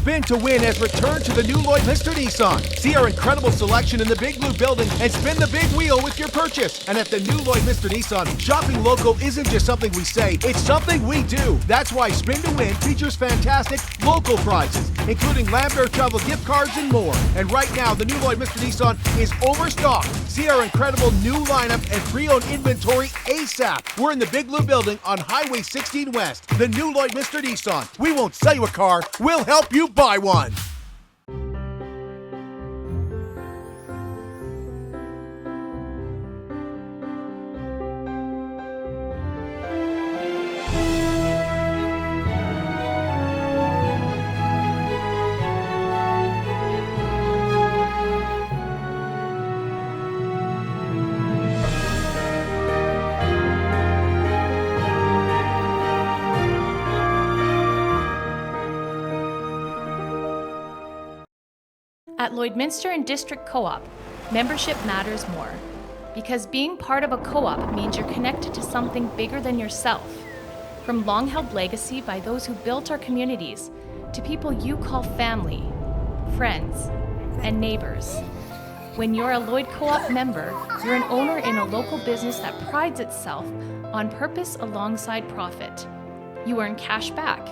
Spin to Win has returned to the new Lloyd Mr. Nissan. See our incredible selection in the Big Blue Building and spin the big wheel with your purchase. And at the new Lloyd Mr. Nissan, shopping local isn't just something we say, it's something we do. That's why Spin to Win features fantastic local prizes, including Lambert Travel gift cards and more. And right now, the new Lloyd Mr. Nissan is overstocked. See our incredible new lineup and pre-owned inventory ASAP. We're in the Big Blue Building on Highway 16 West. The new Lloyd Mr. Nissan. We won't sell you a car, we'll help you buy one. At Lloydminster and District Co-op, membership matters more, because being part of a co-op means you're connected to something bigger than yourself. From long-held legacy by those who built our communities, to people you call family, friends, and neighbors. When you're a Lloyd Co-op member, you're an owner in a local business that prides itself on purpose alongside profit. You earn cash back,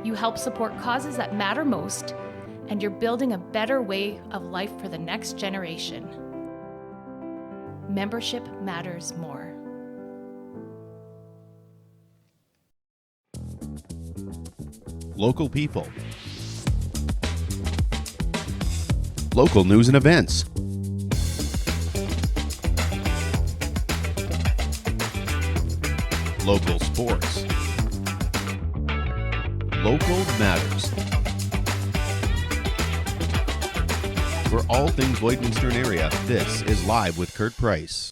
you help support causes that matter most, and you're building a better way of life for the next generation. Membership matters more. Local people. Local news and events. Local sports. Local matters. For all things Lloydminster and area, this is Live with Kurt Price.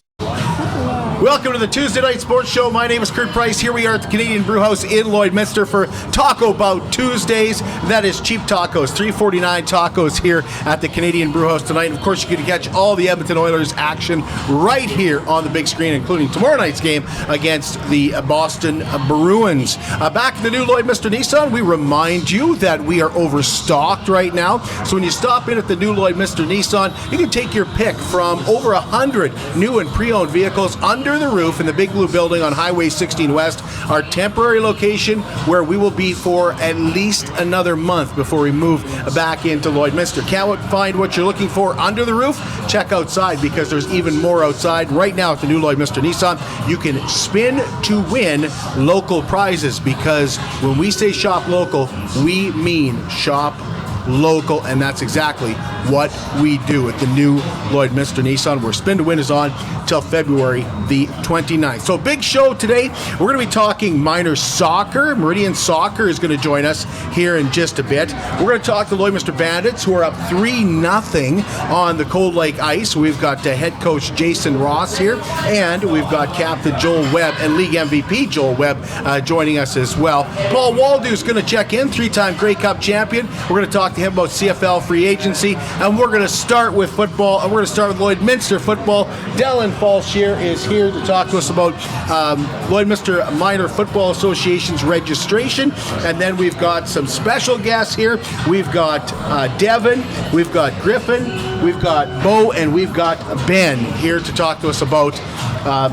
Welcome to the Tuesday Night Sports Show. My name is Kurt Price. Here we are at the Canadian Brewhouse in Lloydminster for Taco Bout Tuesdays. That is cheap tacos, $3.49 tacos here at the Canadian Brewhouse tonight. And of course, you can catch all the Edmonton Oilers action right here on the big screen, including tomorrow night's game against the Boston Bruins. Back in the new Lloydminster Nissan, we remind you that we are overstocked right now. So when you stop in at the new Lloydminster Nissan, you can take your pick from over 100 new and pre-owned vehicles under the roof in the Big Blue Building on Highway 16 West, our temporary location where we will be for at least another month before we move back into Lloydminster. Can't find what you're looking for under the roof? Check outside, because there's even more outside. Right now at the new Lloydminster Nissan, you can spin to win local prizes, because when we say shop local, we mean shop local, and that's exactly what we do at the new Lloydminster Nissan, where Spin to Win is on till February the 29th. So big show today. We're going to be talking minor soccer. Meridian Soccer is going to join us here in just a bit. We're going to talk the Lloydminster Bandits, who are up 3-0 on the Cold Lake Ice. We've got head coach Jason Ross here, and we've got captain Joel Webb and league MVP Joel Webb joining us as well. Paul Waldo is going to check in, 3-time Grey Cup champion. We're going to talk to him about CFL free agency, and we're going to start with football, and we're going to start with Lloydminster football. Dylan Falshear is here to talk to us about Lloydminster Minor Football Association's registration, and then we've got some special guests here. We've got Devin, we've got Griffin, we've got Bo, and we've got Ben here to talk to us about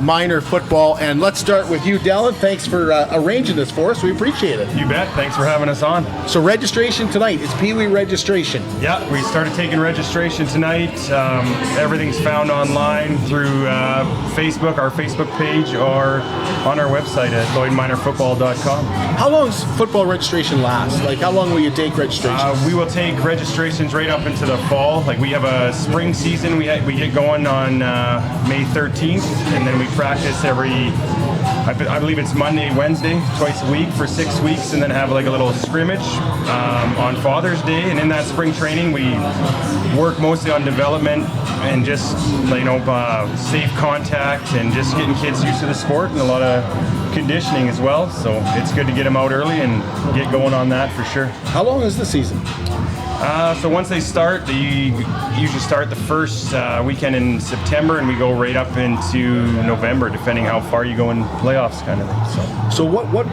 minor football. And let's start with you, Dylan. Thanks for arranging this for us. We appreciate it. You bet. Thanks for having us on. So registration tonight. It's Pee Wee registration. Yeah, we started taking registration tonight. Everything's found online through Facebook, our Facebook page, or on our website at LloydMinorFootball.com. How long does football registration last? Like, how long will you take registration? We will take registrations right up into the fall. Like, we have a spring season we get going on May 13th, and then we practice every, I believe it's Monday, Wednesday, twice a week for 6 weeks, and then have like a little scrimmage on Father's Day. And in that spring training, we work mostly on development and just, safe contact and just getting kids used to the sport, and a lot of conditioning as well. So it's good to get them out early and get going on that for sure. How long is the season? So once they start, they usually start the first weekend in September, and we go right up into November, depending how far you go in playoffs, kind of thing. So what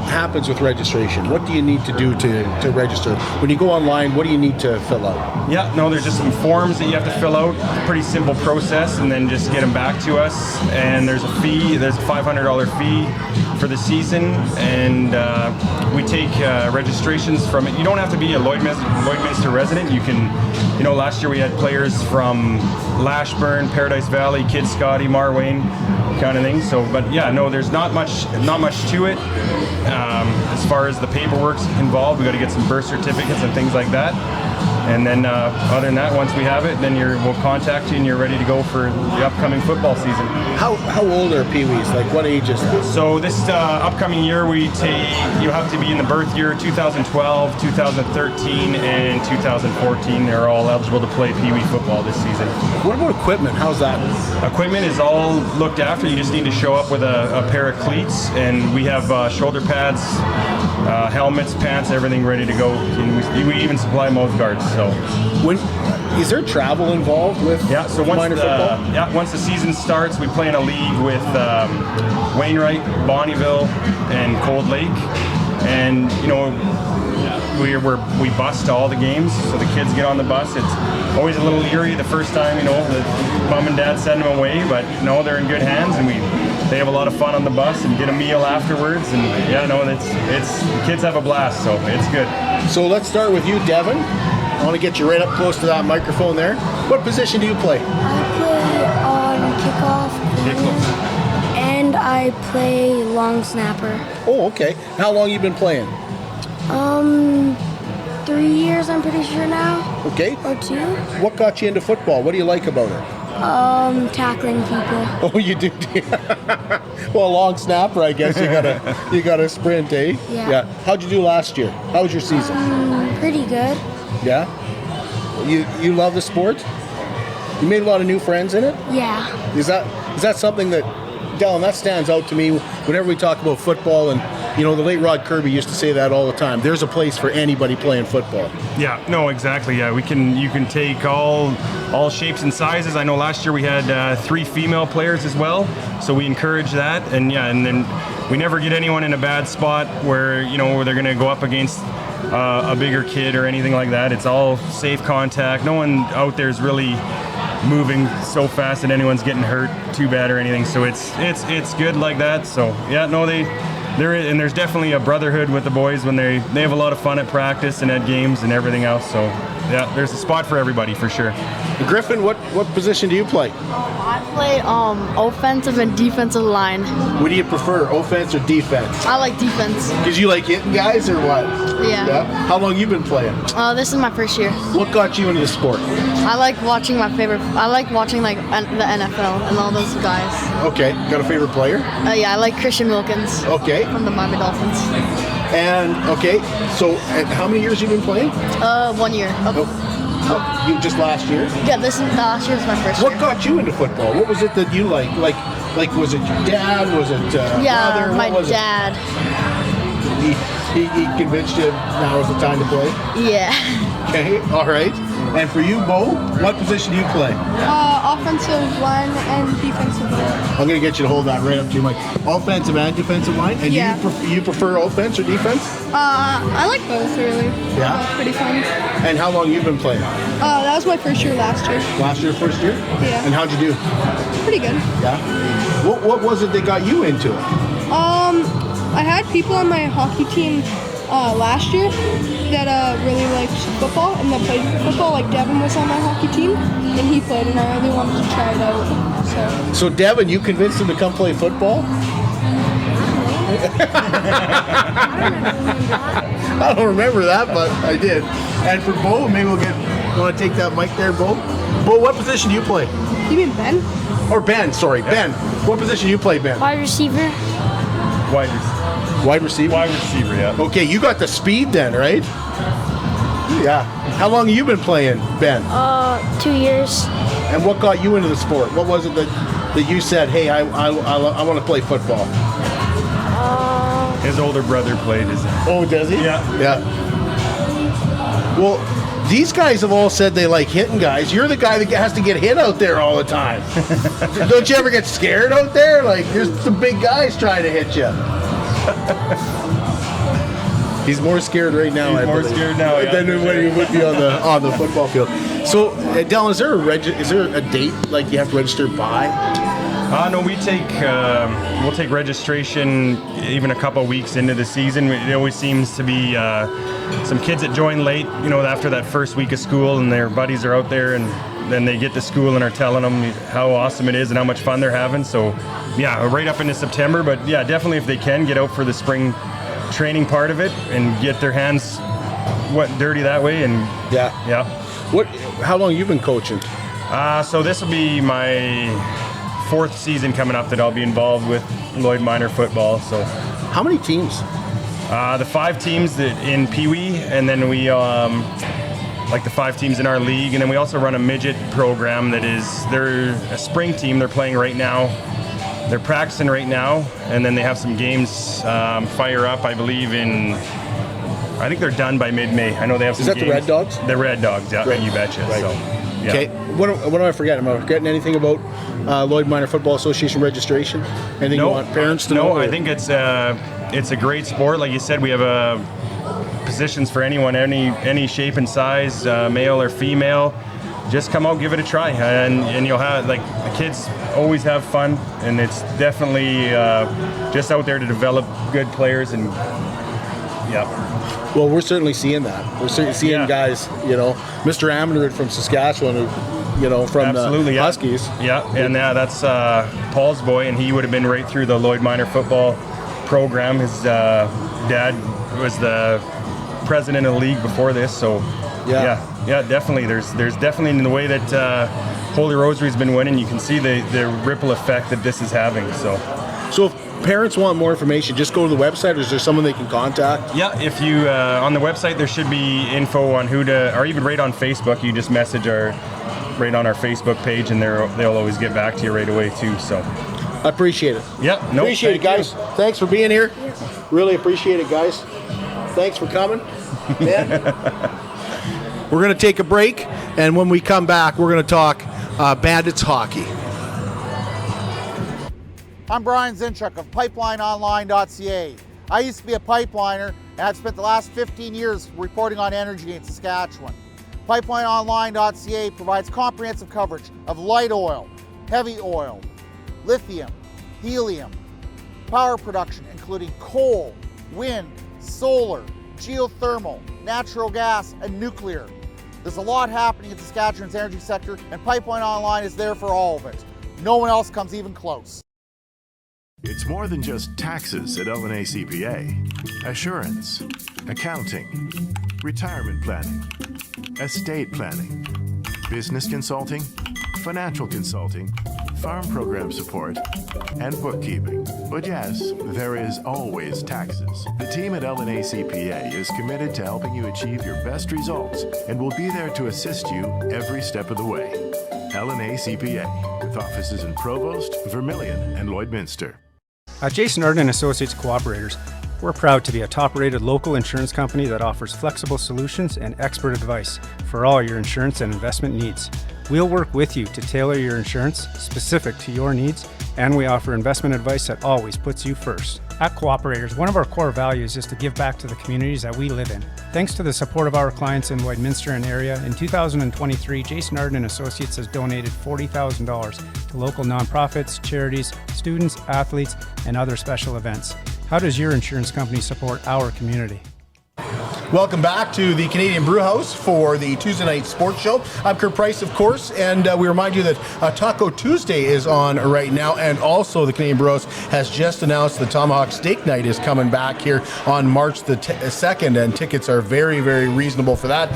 happens with registration? What do you need to do to register? When you go online, what do you need to fill out? Yeah, no, there's just some forms that you have to fill out. Pretty simple process, and then just get them back to us. And there's a fee. There's a $500 fee for the season, and we take registrations from it. You don't have to be a Lloydminster resident. You can, last year we had players from Lashburn, Paradise Valley, Kid Scotty, Marwayne, kind of thing. So, but yeah, no, there's not much to it. As far as the paperwork's involved, we got to get some birth certificates and things like that. And then other than that, once we have it, then we'll contact you and you're ready to go for the upcoming football season. How old are Pee-wees? Like what age is that? So this upcoming year, you have to be in the birth year 2012, 2013, and 2014. They're all eligible to play Pee-wee football this season. What about equipment? How's that? Equipment is all looked after. You just need to show up with a pair of cleats, and we have shoulder pads, helmets, pants, everything ready to go. And we even supply mouth guards. So, is there travel involved with minor football? Yeah, once the season starts, we play in a league with Wainwright, Bonnyville, and Cold Lake, and we bus to all the games, so the kids get on the bus. It's always a little eerie the first time, the mom and dad send them away, but no, they're in good hands, and they have a lot of fun on the bus and get a meal afterwards, and it's kids have a blast, so it's good. So let's start with you, Devin. I want to get you right up close to that microphone there. What position do you play? I play on kickoff, and I play long snapper. Oh, okay. How long you been playing? 3 years, I'm pretty sure now. Okay. Or 2. What got you into football? What do you like about it? Tackling people. Oh, you do. Well, long snapper, I guess you gotta sprint, eh? Yeah. How'd you do last year? How was your season? Pretty good. Yeah. You love the sport? You made a lot of new friends in it? Yeah. Is that something that, Dylan, that stands out to me whenever we talk about football, and the late Rod Kirby used to say that all the time. There's a place for anybody playing football. Yeah, no, exactly. Yeah, you can take all shapes and sizes. I know last year we had 3 female players as well, so we encourage that. And then we never get anyone in a bad spot where where they're going to go up against a bigger kid or anything like that. It's all safe contact. No one out there is really moving so fast that anyone's getting hurt too bad or anything. So it's good like that. So yeah, no, there's definitely a brotherhood with the boys when they have a lot of fun at practice and at games and everything else. So yeah, there's a spot for everybody for sure. Griffin, what position do you play? I play offensive and defensive line. What do you prefer, offense or defense? I like defense. Because you like hitting guys or what? Yeah. How long you been playing? This is my first year. What got you into the sport? I like watching like the NFL and all those guys. Okay. Got a favorite player? Yeah, I like Christian Wilkins. Okay. From the Miami Dolphins. And okay, so how many years you been playing? 1 year. You just last year? Yeah, last year was my first year. What got you into football? What was it that you like? Like was it your dad? Was it yeah, father? my dad. He convinced you now is the time to play? Yeah. Okay, all right. And for you, Bo, what position do you play? Offensive line and defensive line. I'm going to get you to hold that right up to your mic. Offensive and defensive line? And Yeah. you prefer offense or defense? I like both, really. Yeah? Pretty fun. And how long you been playing? That was my first year last year. Last year, first year? Yeah. And how'd you do? Pretty good. Yeah? What was it that got you into it? I had people on my hockey team last year that really liked football and that played football. Like Devin was on my hockey team and he played, and I really wanted to try it out. So Devin, you convinced him to come play football? I don't remember that, but I did. And for Bo, maybe want to take that mic there, Bo? Bo, what position do you play? You mean Ben? Or Ben, sorry, Ben. What position do you play, Ben? Wide receiver. Wide receiver. Wide receiver? Wide receiver, yeah. Okay, you got the speed then, right? Yeah. How long have you been playing, Ben? 2 years. And what got you into the sport? What was it that you said, hey, I want to play football? His older brother played. Oh, does he? Yeah. Yeah. Well, These guys have all said they like hitting guys. You're the guy that has to get hit out there all the time. Don't you ever get scared out there? Like, there's some big guys trying to hit you. He's more scared right now. He's more scared now, yeah, than when he would be on the football field. So, Dylan, is there a date like you have to register by? No, we'll take registration even a couple of weeks into the season. It always seems to be some kids that join late, after that first week of school, and their buddies are out there, and then they get to school and are telling them how awesome it is and how much fun they're having. So, yeah, right up into September. But yeah, definitely if they can get out for the spring training part of it and get their hands dirty that way. And yeah. How long have you been coaching? So this will be my 4th season coming up that I'll be involved with Lloyd Minor football. So how many teams? The 5 teams that in Pee Wee, and then we like the 5 teams in our league, and then we also run a midget program they're a spring team. They're playing right now. They're practicing right now, and then they have some games fire up, I believe, I think they're done by mid-May. I know they have some games. Is that the Red Dogs? The Red Dogs, yeah, right. You betcha. Right. So, yeah. Okay, what am I forgetting? Am I forgetting anything about Lloyd Minor Football Association registration? Anything you want parents to know? No, I think it's a great sport. Like you said, we have positions for anyone, any shape and size, male or female. Just come out, give it a try, and you'll have, like, the kids always have fun, and it's definitely just out there to develop good players, and Well, we're certainly seeing that. We're certainly seeing guys, Mr. Ammerud from Saskatchewan, from absolutely, the Huskies. Yeah, and that's Paul's boy, and he would have been right through the Lloyd Minor football program. His dad was the president of the league before this, so yeah, definitely. There's definitely, in the way that Holy Rosary's been winning, you can see the ripple effect that this is having. So if parents want more information, just go to the website, or is there someone they can contact? Yeah, if you on the website there should be info on who to, or even right on Facebook. You just message right on our Facebook page, and they'll always get back to you right away too. So I appreciate it. Yeah, appreciate it, guys. Thanks for being here. Really appreciate it, guys. Thanks for coming, man. We're going to take a break, and when we come back, we're going to talk Bandits hockey. I'm Brian Zinchuk of PipelineOnline.ca. I used to be a pipeliner, and I've spent the last 15 years reporting on energy in Saskatchewan. PipelineOnline.ca provides comprehensive coverage of light oil, heavy oil, lithium, helium, power production including coal, wind, solar, geothermal, natural gas, and nuclear. There's a lot happening in Saskatchewan's energy sector, and Pipeline Online is there for all of it. No one else comes even close. It's more than just taxes at L&A CPA. Assurance, accounting, retirement planning, estate planning, business consulting, financial consulting, farm program support, and bookkeeping. But yes, there is always taxes. The team at L&A CPA is committed to helping you achieve your best results and will be there to assist you every step of the way. L&A CPA, with offices in Provost, Vermilion, and Lloydminster. At Jason Arden Associates Cooperators, we're proud to be a top-rated local insurance company that offers flexible solutions and expert advice for all your insurance and investment needs. We'll work with you to tailor your insurance specific to your needs, and we offer investment advice that always puts you first. At Cooperators, one of our core values is to give back to the communities that we live in. Thanks to the support of our clients in Lloydminster and area, in 2023, Jason Arden Associates has donated $40,000 to local nonprofits, charities, students, athletes, and other special events. How does your insurance company support our community? Welcome back to the Canadian Brewhouse for the Tuesday Night Sports Show. I'm Kurt Price, of course, and we remind you that Taco Tuesday is on right now, and also the Canadian Brewhouse has just announced the Tomahawk Steak Night is coming back here on March the 2nd, and tickets are very, very reasonable for that.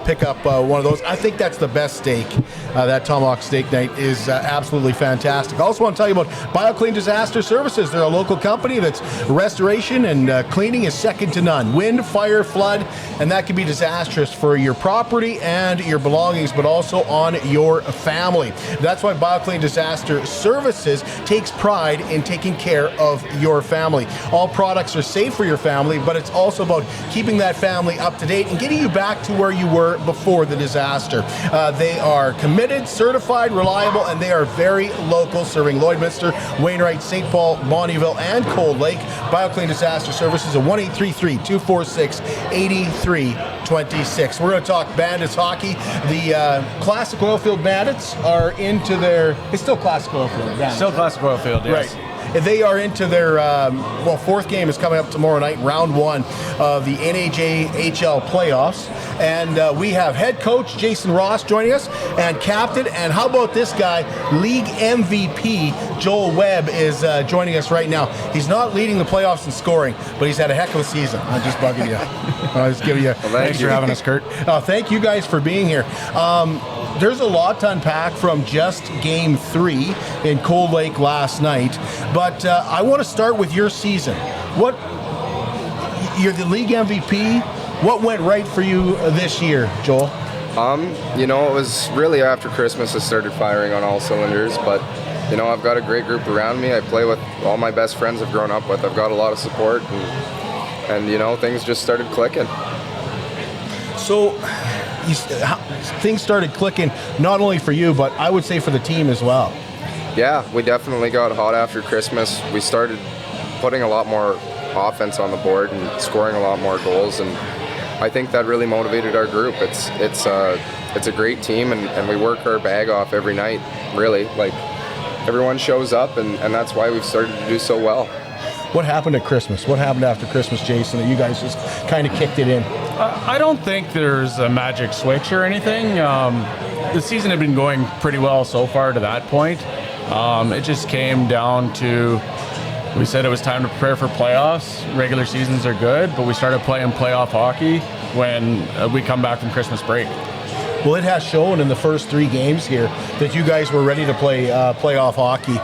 Pick up one of those. I think that's the best steak. That Tomahawk Steak Night is absolutely fantastic. I also want to tell you about BioClean Disaster Services. They're a local company that's restoration and cleaning is second to none. Wind, fire, flood, flood, and that can be disastrous for your property and your belongings, but also on your family. That's why BioClean Disaster Services takes pride in taking care of your family. All products are safe for your family, but it's also about keeping that family up to date and getting you back to where you were before the disaster. They are committed, certified, reliable, and they are very local, serving Lloydminster, Wainwright, St. Paul, Bonnyville, and Cold Lake. BioClean Disaster Services at 1-833-246-8326. We're going to talk Bandits hockey. The Classic Oilfield Bandits are into their... It's still Classic Oilfield Bandits. Still Classic Oilfield, yes. Right. They are into their, fourth game is coming up tomorrow night, round 1 of the NHAHL playoffs. And we have head coach Jason Ross joining us, and captain, and how about this guy, league MVP Joel Webb is joining us right now. He's not leading the playoffs in scoring, but he's had a heck of a season. I'm just bugging you. I was giving you. Well, thanks for having us, Kurt. Thank you guys for being here. There's a lot to unpack from just Game 3 in Cold Lake last night, but I want to start with your season. You're the league MVP. What went right for you this year, Joel? It was really after Christmas I started firing on all cylinders, but I've got a great group around me. I play with all my best friends I've grown up with. I've got a lot of support, and things just started clicking. So things started clicking not only for you, but I would say for the team as well. Yeah, we definitely got hot after Christmas. We started putting a lot more offense on the board and scoring a lot more goals, and I think that really motivated our group. It's a great team, and we work our bag off every night, really. Like, everyone shows up, and that's why we've started to do so well. What happened at Christmas? What happened after Christmas, Jason, that you guys just kind of kicked it in? I don't think there's a magic switch or anything. The season had been going pretty well so far to that point. It just came down to, we said it was time to prepare for playoffs. Regular seasons are good, but we started playing playoff hockey when we come back from Christmas break. Well, it has shown in the first 3 games here that you guys were ready to play playoff hockey.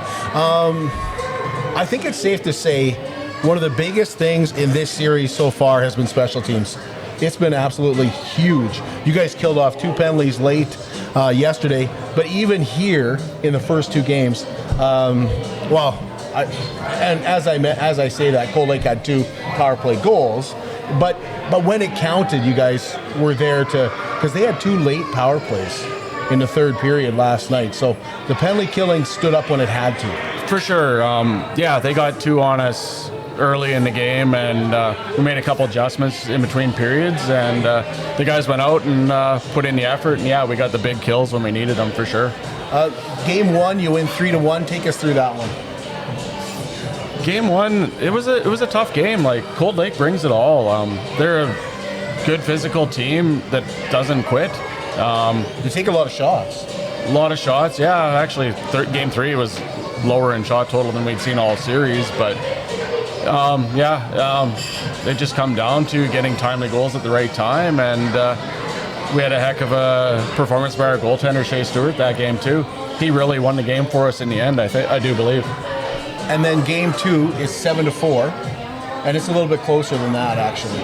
I think it's safe to say one of the biggest things in this series so far has been special teams. It's been absolutely huge. You guys killed off 2 penalties late yesterday, but even here in the first 2 games, as I say that, Cold Lake had 2 power play goals, but when it counted, you guys were there because they had 2 late power plays in the 3rd period last night. So the penalty killing stood up when it had to. For sure. They got 2 on us early in the game, and we made a couple adjustments in between periods, and the guys went out and put in the effort, and we got the big kills when we needed them, for sure. Game 1, you win 3-1. Take us through that one. Game 1, it was a tough game. Like, Cold Lake brings it all. They're a good physical team that doesn't quit. They take a lot of shots. A lot of shots, yeah. Actually, Game 3 was lower in shot total than we'd seen all series, but it just come down to getting timely goals at the right time, and we had a heck of a performance by our goaltender Shea Stewart that game too. He really won the game for us in the end, I do believe. And then Game 2 is 7-4, and it's a little bit closer than that, actually.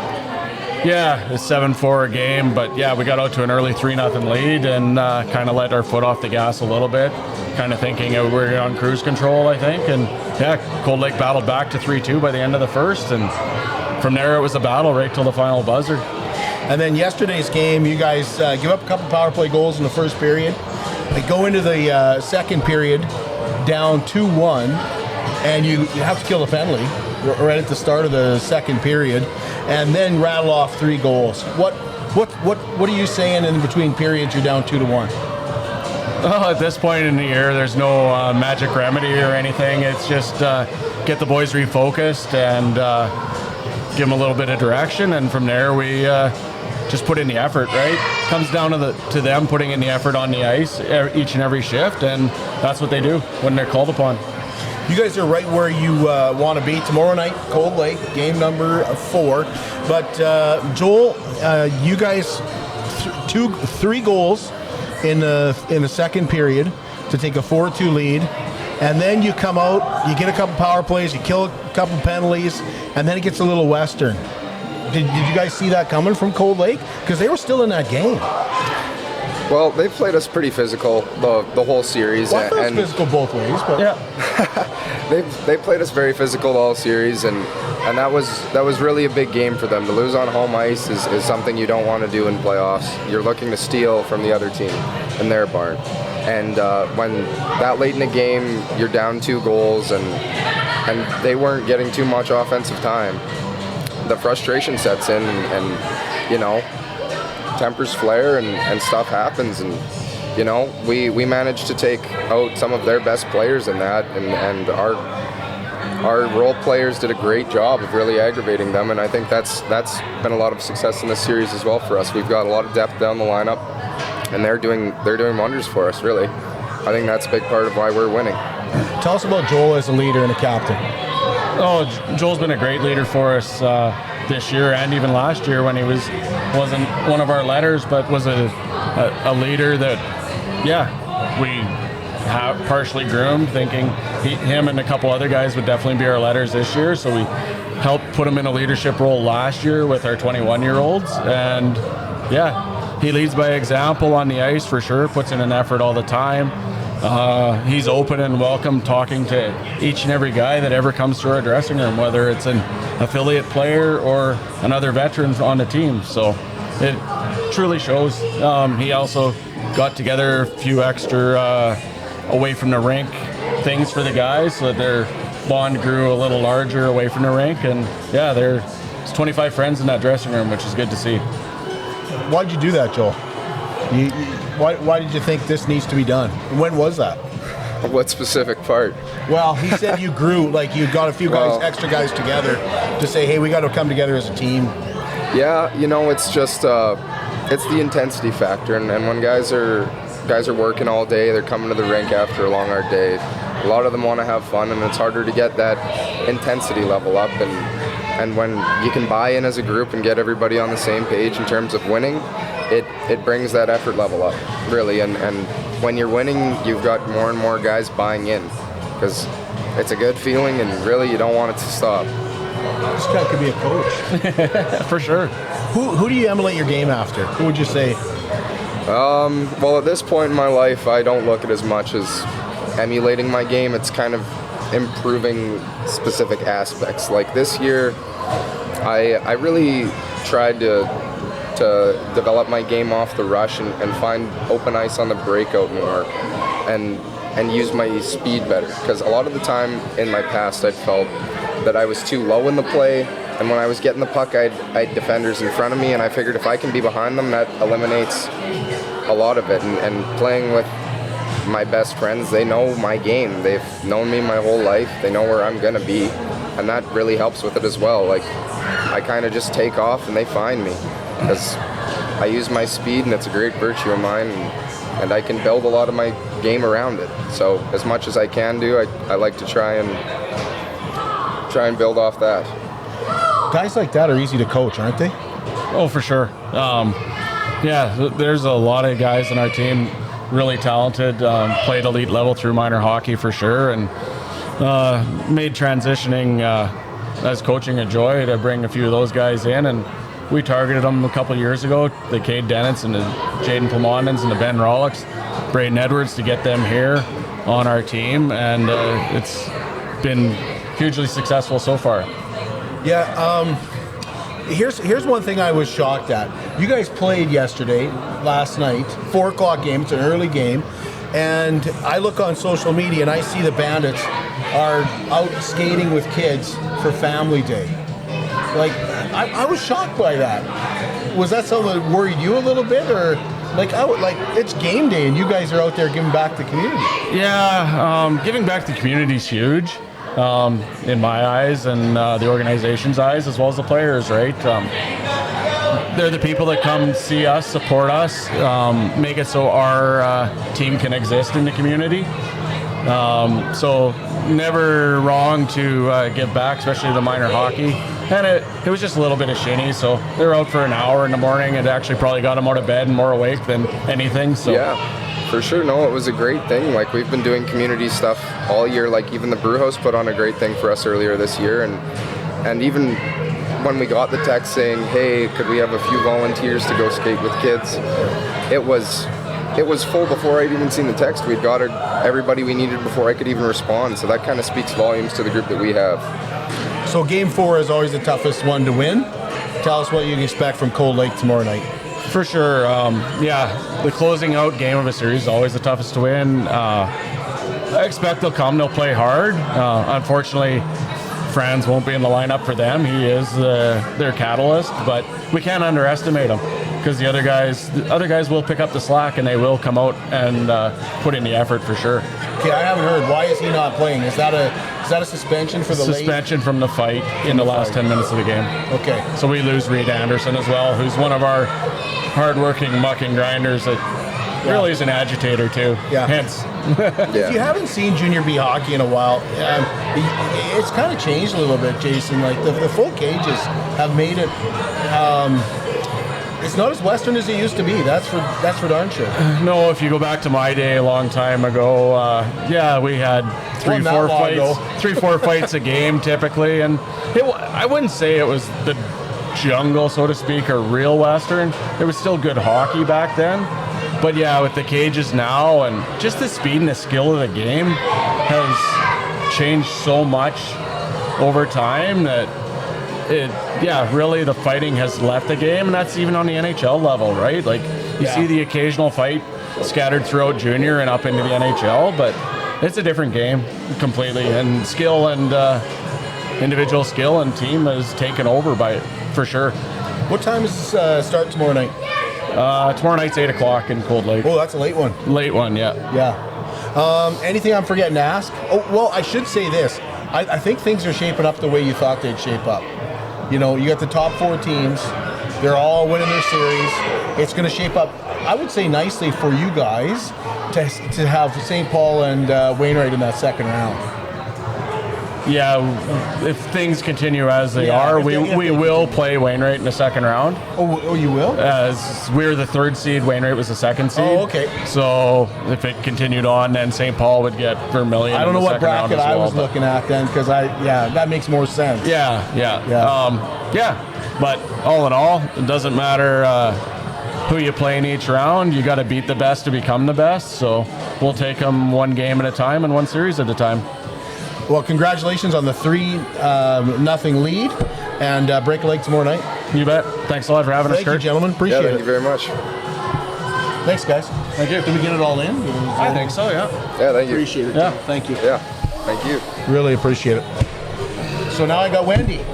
Yeah, it's 7-4 a game, but we got out to an early 3-0 lead and kind of let our foot off the gas a little bit, kind of thinking we're on cruise control, I think. And Cold Lake battled back to 3-2 by the end of the first, and from there it was a battle right till the final buzzer. And then yesterday's game, you guys give up a couple power play goals in the first period. They go into the second period down 2-1, and you have to kill the penalty right at the start of the second period, and then rattle off 3 goals. What are you saying in between periods? You're down 2-1. Well, at this point in the year, there's no magic remedy or anything. It's just get the boys refocused and give them a little bit of direction, and from there we just put in the effort. Right, comes down to them putting in the effort on the ice each and every shift, and that's what they do when they're called upon. You guys are right where you want to be tomorrow night, Cold Lake, game number 4. But Joel, you guys 3 goals in the second period to take a 4-2 lead, and then you come out, you get a couple power plays, you kill a couple penalties, and then it gets a little western. did you guys see that coming from Cold Lake? Because they were still in that game. Well, they played us pretty physical the whole series. Well, I thought it was physical both ways, but yeah, they played us very physical all series, and that was really a big game for them. To lose on home ice is something you don't want to do in playoffs. You're looking to steal from the other team in their barn, and when that late in the game you're down 2 goals and they weren't getting too much offensive time, the frustration sets in, and you know, tempers flare and stuff happens, and you know, we managed to take out some of their best players in that, and our role players did a great job of really aggravating them, and I think that's been a lot of success in this series as well for us. We've got a lot of depth down the lineup, and they're doing wonders for us, really. I think that's a big part of why we're winning. Tell us about Joel as a leader and a captain. Oh, Joel's been a great leader for us this year and even last year when he wasn't one of our leaders, but was a leader that, we have partially groomed, thinking him and a couple other guys would definitely be our leaders this year. So we helped put him in a leadership role last year with our 21-year-olds, and he leads by example on the ice for sure. Puts in an effort all the time. He's open and welcome, talking to each and every guy that ever comes to our dressing room, whether it's an affiliate player or another veteran on the team. So it truly shows. He also got together a few extra away from the rink things for the guys so that their bond grew a little larger away from the rink. And there's 25 friends in that dressing room, which is good to see. Why'd you do that, Joel? Why did you think this needs to be done? When was that? What specific part? Well, he said you grew, like you got a few guys, extra guys together to say, hey, we got to come together as a team. Yeah, you know, it's just it's the intensity factor, and when guys are working all day, they're coming to the rink after a long hard day. A lot of them want to have fun, and it's harder to get that intensity level up. And when you can buy in as a group and get everybody on the same page in terms of winning, it brings that effort level up, really. And when you're winning, you've got more and more guys buying in, because it's a good feeling, and really you don't want it to stop. This guy could be a coach. For sure. Who do you emulate your game after? Who would you say? Well, at this point in my life, I don't look at as much as emulating my game. It's kind of improving specific aspects. Like this year, I really tried to develop my game off the rush and find open ice on the breakout more, and use my speed better. Because a lot of the time in my past, I felt that I was too low in the play, and when I was getting the puck, I had defenders in front of me, and I figured if I can be behind them, that eliminates a lot of it. And playing with my best friends, they know my game. They've known me my whole life. They know where I'm gonna be, and that really helps with it as well. Like, I kind of just take off and they find me, because I use my speed, and it's a great virtue of mine, and I can build a lot of my game around it. So as much as I can do, I like to try and build off that. Guys like that are easy to coach, aren't they? Oh, for sure. There's a lot of guys in our team really talented, played elite level through minor hockey for sure, and made transitioning as coaching a joy to bring a few of those guys in. And we targeted them a couple of years ago, the Cade Dennets and the Jaden Plomondons and the Ben Rollocks, Braden Edwards, to get them here on our team, and it's been hugely successful so far. Here's one thing I was shocked at. You guys played last night, 4 o'clock game. It's an early game, and I look on social media and I see the Bandits are out skating with kids for Family Day. Like, I was shocked by that. Was that something that worried you a little bit, or it's game day and you guys are out there giving back to the community? Yeah, giving back to the community is huge. In my eyes and the organization's eyes, as well as the players, right? They're the people that come see us, support us, make it so our team can exist in the community. So never wrong to give back, especially the minor hockey. And it was just a little bit of shinny, so they were out for an hour in the morning. It actually probably got them out of bed and more awake than anything. So. Yeah. For sure, no, it was a great thing. Like, we've been doing community stuff all year. Like, even the Brewhouse put on a great thing for us earlier this year, and even when we got the text saying, hey, could we have a few volunteers to go skate with kids, it was full before I'd even seen the text. We'd got everybody we needed before I could even respond. So that kind of speaks volumes to the group that we have. So Game 4 is always the toughest one to win. Tell us what you can expect from Cold Lake tomorrow night. For sure. The closing out game of a series is always the toughest to win. I expect they'll come. They'll play hard. Unfortunately, Franz won't be in the lineup for them. He is their catalyst, but we can't underestimate him because the other guys will pick up the slack and they will come out and put in the effort for sure. Okay, I haven't heard. Why is he not playing? Is that a suspension for the suspension from the fight in the last 10 minutes of the game? Okay. So we lose Reed Anderson as well, who's one of our hardworking mucking grinders that really is an agitator too. Yeah. Hence. If you haven't seen junior B hockey in a while, it's kind of changed a little bit, Jason. Like the full cages have made it. It's not as Western as it used to be. That's for darn sure. No, if you go back to my day a long time ago, we had 3-4 fights a game typically, and I wouldn't say it was the jungle, so to speak, or real Western. It was still good hockey back then. But yeah, with the cages now and just the speed and the skill of the game has changed so much over time that really the fighting has left the game, and that's even on the NHL level, right? Like you see the occasional fight scattered throughout junior and up into the NHL, but it's a different game completely, and skill and individual skill and team has taken over by it for sure. What time is start tomorrow night? Tomorrow night's 8 o'clock in Cold Lake. Oh, that's a late one. Late one, yeah. Yeah. Anything I'm forgetting to ask? Oh, well, I should say this. I think things are shaping up the way you thought they'd shape up. You know, you got the top 4 teams. They're all winning their series. It's going to shape up, I would say, nicely for you guys to have St. Paul and Wainwright in that second round. Yeah, if things continue as they are, we will play Wainwright in the second round. Oh, you will? As we're the 3rd seed, Wainwright was the 2nd seed. Oh, okay. So if it continued on, then St. Paul would get Vermilion. I don't know what bracket I was looking at then, because that makes more sense. Yeah. But all in all, it doesn't matter who you play in each round. You got to beat the best to become the best. So we'll take them one game at a time and one series at a time. Well, congratulations on the 3-0 lead, and break a leg tomorrow night. You bet. Thanks a lot for having us, Kurt. Thank you, gentlemen. Appreciate it. Thank you very much. Thanks, guys. Thank you. Did we get it all in? I think so, yeah. Yeah, thank you. Appreciate it. Yeah. Thank you. Yeah, thank you. Really appreciate it. So now I got Wendy.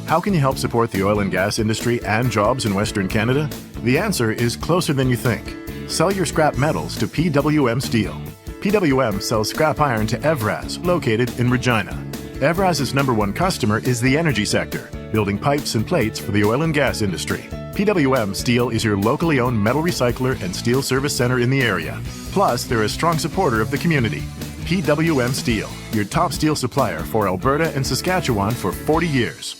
How can you help support the oil and gas industry and jobs in Western Canada? The answer is closer than you think. Sell your scrap metals to PWM Steel. PWM sells scrap iron to Evraz, located in Regina. Evraz's #1 customer is the energy sector, building pipes and plates for the oil and gas industry. PWM Steel is your locally owned metal recycler and steel service center in the area. Plus, they're a strong supporter of the community. PWM Steel, your top steel supplier for Alberta and Saskatchewan for 40 years.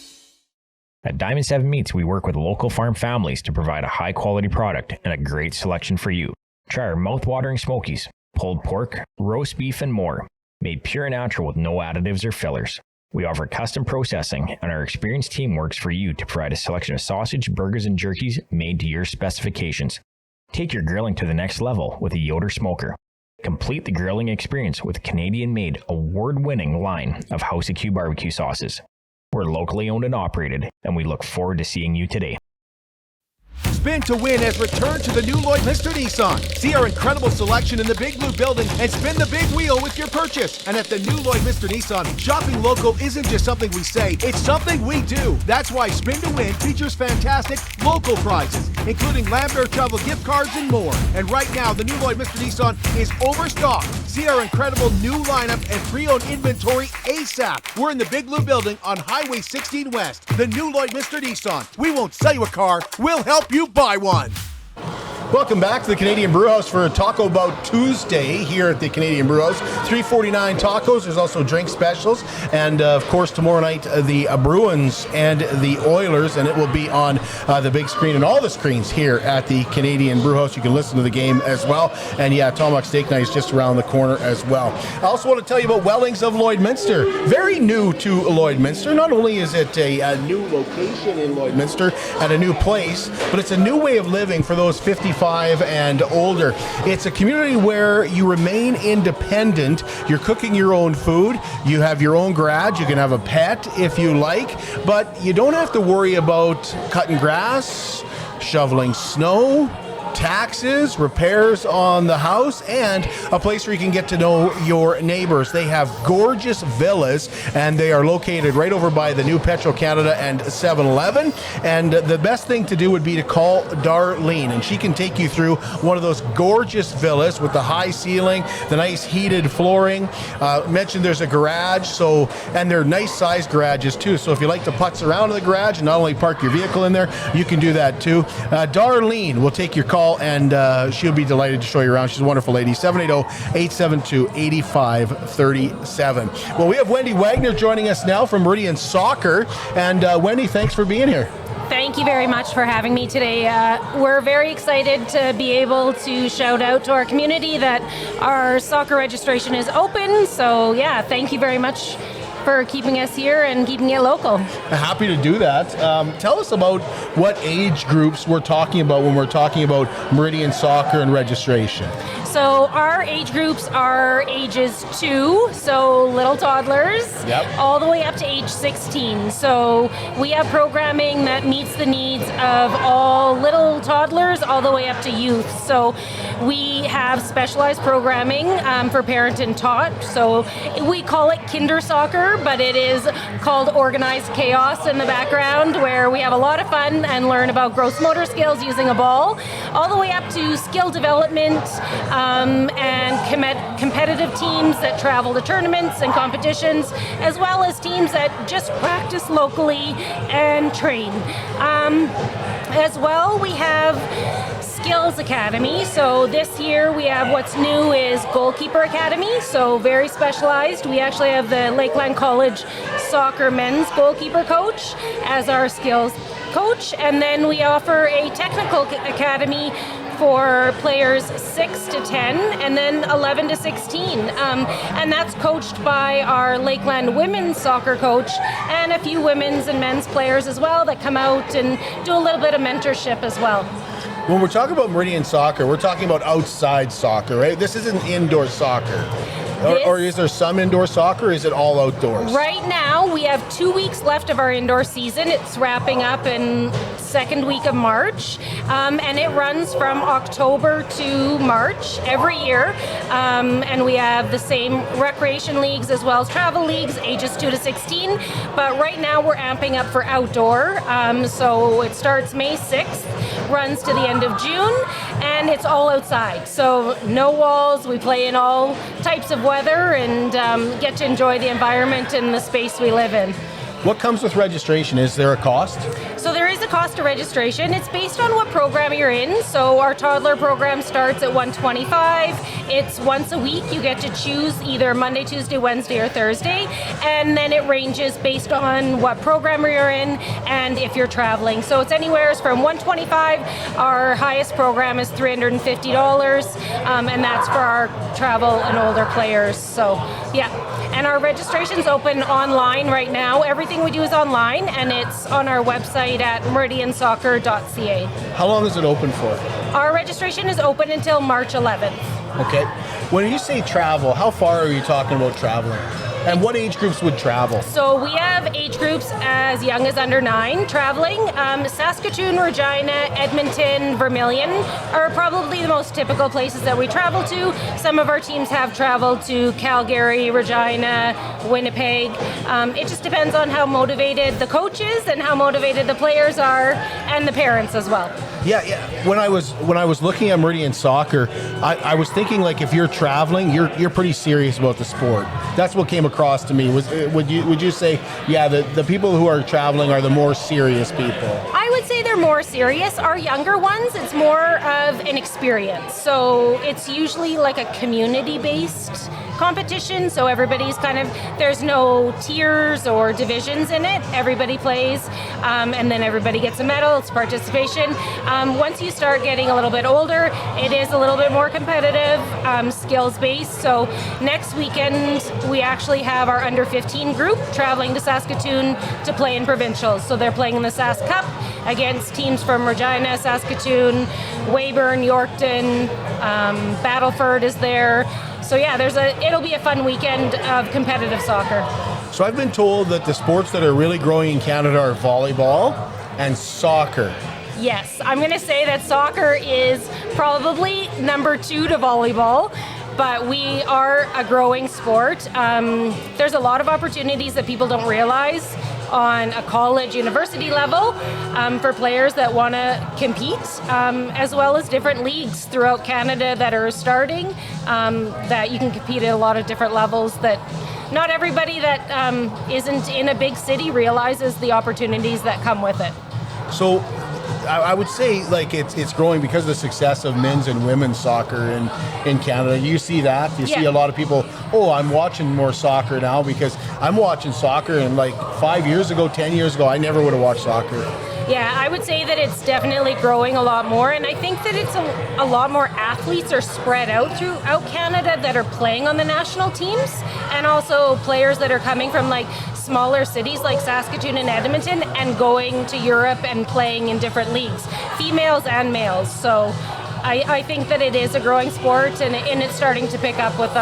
At Diamond 7 Meats, we work with local farm families to provide a high-quality product and a great selection for you. Try our mouth-watering smokies, pulled pork, roast beef, and more, made pure and natural with no additives or fillers. We offer custom processing, and our experienced team works for you to provide a selection of sausage, burgers, and jerkies made to your specifications. Take your grilling to the next level with a Yoder smoker. Complete the grilling experience with a Canadian-made, award-winning line of House of Q barbecue sauces. We're locally owned and operated, and we look forward to seeing you today. Spin to Win has returned to the new Lloyd Mr. Nissan. See our incredible selection in the Big Blue Building and spin the big wheel with your purchase. And at the new Lloyd Mr. Nissan, shopping local isn't just something we say, it's something we do. That's why Spin to Win features fantastic local prizes, including Lambert travel gift cards and more. And right now, the new Lloyd Mr. Nissan is overstocked. See our incredible new lineup and pre-owned inventory ASAP. We're in the Big Blue Building on Highway 16 West. The new Lloyd Mr. Nissan. We won't sell you a car, we'll help you buy one. Welcome back to the Canadian Brewhouse for Taco Bout Tuesday here at the Canadian Brewhouse. $3.49 tacos. There's also drink specials. And, of course, tomorrow night, the Bruins and the Oilers. And it will be on the big screen and all the screens here at the Canadian Brewhouse. You can listen to the game as well. And, yeah, Tomahawk Steak Night is just around the corner as well. I also want to tell you about Wellings of Lloydminster. Very new to Lloydminster. Not only is it a new location in Lloydminster at a new place, but it's a new way of living for those 55 and older. It's a community where you remain independent. You're cooking your own food. You have your own garage. You can have a pet if you like, but you don't have to worry about cutting grass, shoveling snow, taxes, repairs on the house, and a place where you can get to know your neighbors. They have gorgeous villas, and they are located right over by the new Petro-Canada and 7-Eleven. And the best thing to do would be to call Darlene, and she can take you through one of those gorgeous villas with the high ceiling, the nice heated flooring. Mentioned there's a garage, and they're nice sized garages too. So if you like to putz around in the garage and not only park your vehicle in there, you can do that too. Darlene will take your call, and she'll be delighted to show you around. She's a wonderful lady. 780-872-8537. Well, we have Wendy Wagner joining us now from Meridian Soccer. And Wendy, thanks for being here. Thank you very much for having me today. We're very excited to be able to shout out to our community that our soccer registration is open. So yeah, thank you very much for keeping us here and keeping it local. Happy to do that. Tell us about what age groups we're talking about when we're talking about Meridian Soccer and registration. So our age groups are ages 2, so little toddlers, all the way up to age 16. So we have programming that meets the needs of all little toddlers all the way up to youth. So we have specialized programming for parent and taught. So we call it kinder soccer, but it is called organized chaos in the background, where we have a lot of fun and learn about gross motor skills using a ball, all the way up to skill development and competitive teams that travel to tournaments and competitions, as well as teams that just practice locally and train. As well, we have Skills Academy. So this year we have what's new is Goalkeeper Academy, so very specialized. We actually have the Lakeland College soccer men's goalkeeper coach as our skills coach, and then we offer a technical academy for players 6 to 10 and then 11 to 16. And that's coached by our Lakeland women's soccer coach and a few women's and men's players as well that come out and do a little bit of mentorship as well. When we're talking about Meridian Soccer, we're talking about outside soccer, right? This isn't indoor soccer. Or is there some indoor soccer, or is it all outdoors? Right now, we have 2 weeks left of our indoor season. It's wrapping up in second week of March, and it runs from October to March every year. And we have the same recreation leagues as well as travel leagues, ages 2 to 16. But right now, we're amping up for outdoor. So it starts May 6th, runs to the end of June, and it's all outside. So no walls. We play in all types of weather and get to enjoy the environment and the space we live in. What comes with registration? Is there a cost? So there is a cost to registration. It's based on what program you're in. So our toddler program starts at $125. It's once a week. You get to choose either Monday, Tuesday, Wednesday, or Thursday. And then it ranges based on what program you're in and if you're traveling. So it's anywhere from $125. Our highest program is $350. And that's for our travel and older players. So yeah. And our registration's open online right now. Everything we do is online, and it's on our website at meridiansoccer.ca. How long is it open for? Our registration is open until March 11th. Okay. When you say travel, how far are you talking about traveling? And what age groups would travel? So we have age groups as young as under 9 traveling. Saskatoon, Regina, Edmonton, Vermilion are probably the most typical places that we travel to. Some of our teams have traveled to Calgary, Regina, Winnipeg. It just depends on how motivated the coaches and how motivated the players are, and the parents as well. Yeah. When I was looking at Meridian Soccer, I was thinking, like, if you're traveling, you're pretty serious about the sport. That's what came across to me. Would you say, yeah, the people who are traveling are the more serious people? I would would say they're more serious. Our younger ones, it's more of an experience. So it's usually like a community-based competition, so everybody's there's no tiers or divisions in it. Everybody plays, and then everybody gets a medal. It's participation. Once you start getting a little bit older, it is a little bit more competitive, skills-based. So next weekend, we actually have our under 15 group traveling to Saskatoon to play in provincials. So they're playing in the Sask Cup against teams from Regina, Saskatoon, Weyburn, Yorkton, Battleford is there. So yeah, it'll be a fun weekend of competitive soccer. So I've been told that the sports that are really growing in Canada are volleyball and soccer. Yes, I'm going to say that soccer is probably number 2 to volleyball, but we are a growing sport. There's a lot of opportunities that people don't realize on a college, university level for players that want to compete, as well as different leagues throughout Canada that are starting, that you can compete at a lot of different levels that not everybody that isn't in a big city realizes the opportunities that come with it. So I would say it's growing because of the success of men's and women's soccer in Canada. You see that? You see a lot of people, I'm watching more soccer now because I'm watching soccer, and 5 years ago, 10 years ago, I never would have watched soccer. Yeah, I would say that it's definitely growing a lot more, and I think that it's a lot more athletes are spread out throughout Canada that are playing on the national teams, and also players that are coming from smaller cities like Saskatoon and Edmonton and going to Europe and playing in different leagues, females and males. So I think that it is a growing sport, and it's starting to pick up with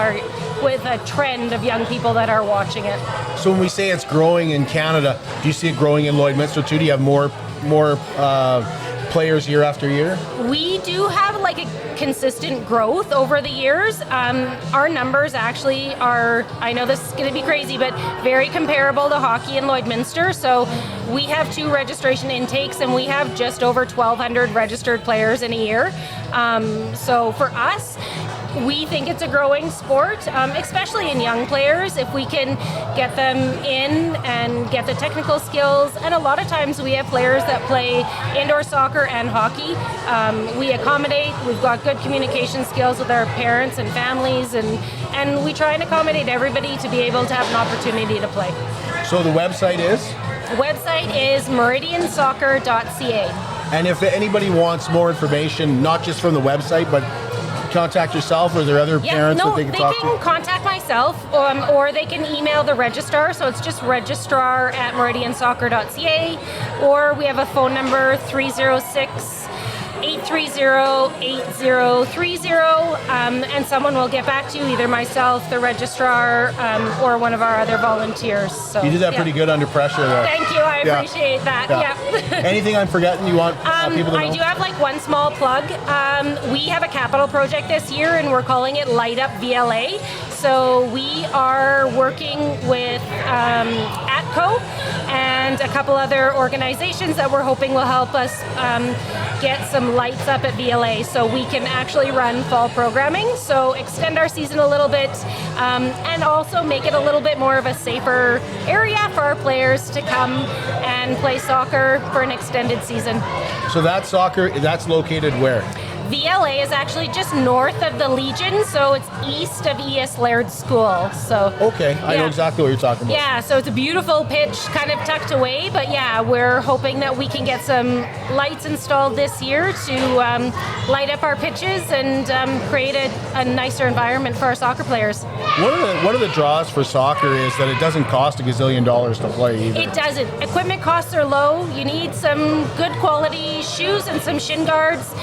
a trend of young people that are watching it. So when we say it's growing in Canada, do you see it growing in Lloydminster too? Do you have more players year after year? We do have a consistent growth over the years. Our numbers actually are, I know this is going to be crazy, but very comparable to hockey in Lloydminster. So we have 2 registration intakes, and we have just over 1,200 registered players in a year. So for us, we think it's a growing sport, especially in young players, if we can get them in and get the technical skills. And a lot of times we have players that play indoor soccer and hockey. We accommodate, we've got good communication skills with our parents and families, and we try and accommodate everybody to be able to have an opportunity to play. So the website is? The website is meridiansoccer.ca. And if anybody wants more information, not just from the website, but contact yourself, or are there other parents that they can talk to? They can contact myself, or they can email the registrar, so it's just registrar@meridiansoccer.ca, or we have a phone number 306-830-8030, and someone will get back to you, either myself, the registrar, or one of our other volunteers. So you did that pretty good under pressure there. Thank you, I appreciate that. Yeah. Anything I'm forgetting you want people to know? I do have one small plug. We have a capital project this year, and we're calling it Light Up VLA. So we are working with ATCO and a couple other organizations that we're hoping will help us get some lights up at VLA so we can actually run fall programming, so extend our season a little bit, and also make it a little bit more of a safer area for our players to come and play soccer for an extended season. So that's located where? VLA is actually just north of the Legion, so it's east of E.S. Laird School. So okay, I know exactly what you're talking about. Yeah, so it's a beautiful pitch, kind of tucked away, but yeah, we're hoping that we can get some lights installed this year to light up our pitches and create a nicer environment for our soccer players. One of the draws for soccer is that it doesn't cost $1 gazillion to play either. It doesn't. Equipment costs are low. You need some good quality shoes and some shin guards.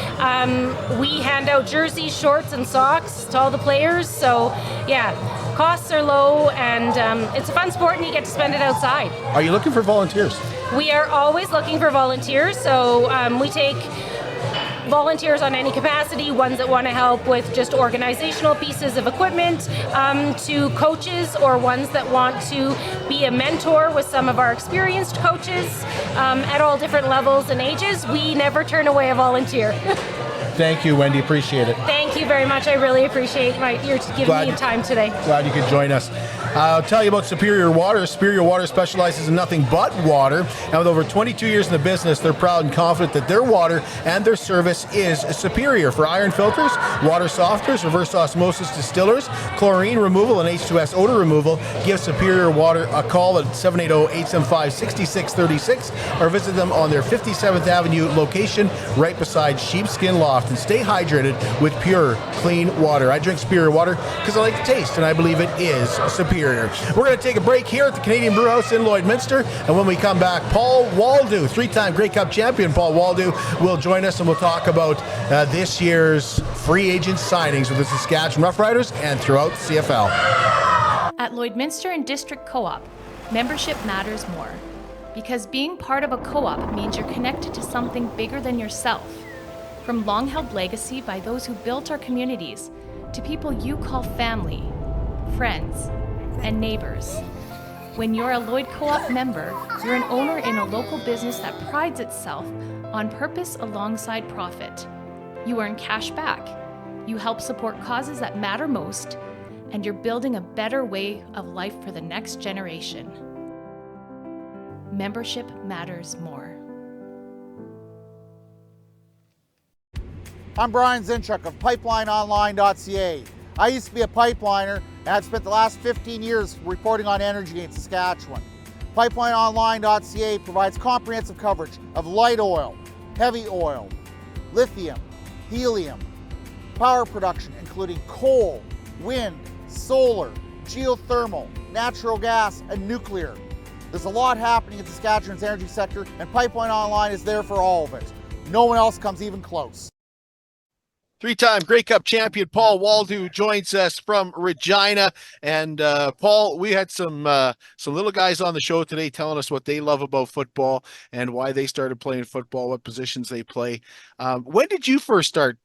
We hand out jerseys, shorts, and socks to all the players. So, yeah, costs are low, and it's a fun sport, and you get to spend it outside. Are you looking for volunteers? We are always looking for volunteers. So we take volunteers on any capacity, ones that want to help with just organizational pieces of equipment, to coaches, or ones that want to be a mentor with some of our experienced coaches at all different levels and ages. We never turn away a volunteer. Thank you, Wendy. Appreciate it. Thank you very much. I really appreciate you giving me time today. Glad you could join us. I'll tell you about Superior Water. Superior Water specializes in nothing but water, and with over 22 years in the business, they're proud and confident that their water and their service is superior. For iron filters, water softeners, reverse osmosis distillers, chlorine removal, and H2S odor removal, give Superior Water a call at 780-875-6636 or visit them on their 57th Avenue location right beside Sheepskin Loft, and stay hydrated with pure, clean water. I drink Superior Water because I like the taste, and I believe it is superior. We're going to take a break here at the Canadian Brewhouse in Lloydminster, and when we come back, Paul Waldo, three-time Grey Cup champion Paul Waldo, will join us, and we'll talk about this year's free agent signings with the Saskatchewan Roughriders and throughout the CFL. At Lloydminster and District Co-op, membership matters more. Because being part of a co-op means you're connected to something bigger than yourself. From long-held legacy by those who built our communities to people you call family, friends, and neighbors. When you're a Lloyd Co-op member, you're an owner in a local business that prides itself on purpose alongside profit. You earn cash back, you help support causes that matter most, and you're building a better way of life for the next generation. Membership matters more. I'm Brian Zinchuk of PipelineOnline.ca. I used to be a pipeliner, and I've spent the last 15 years reporting on energy in Saskatchewan. PipelineOnline.ca provides comprehensive coverage of light oil, heavy oil, lithium, helium, power production including coal, wind, solar, geothermal, natural gas, and nuclear. There's a lot happening in Saskatchewan's energy sector, and Pipeline Online is there for all of it. No one else comes even close. Three-time Grey Cup champion Paul Waldo joins us from Regina. And Paul, we had some little guys on the show today telling us what they love about football and why they started playing football, what positions they play. When did you first start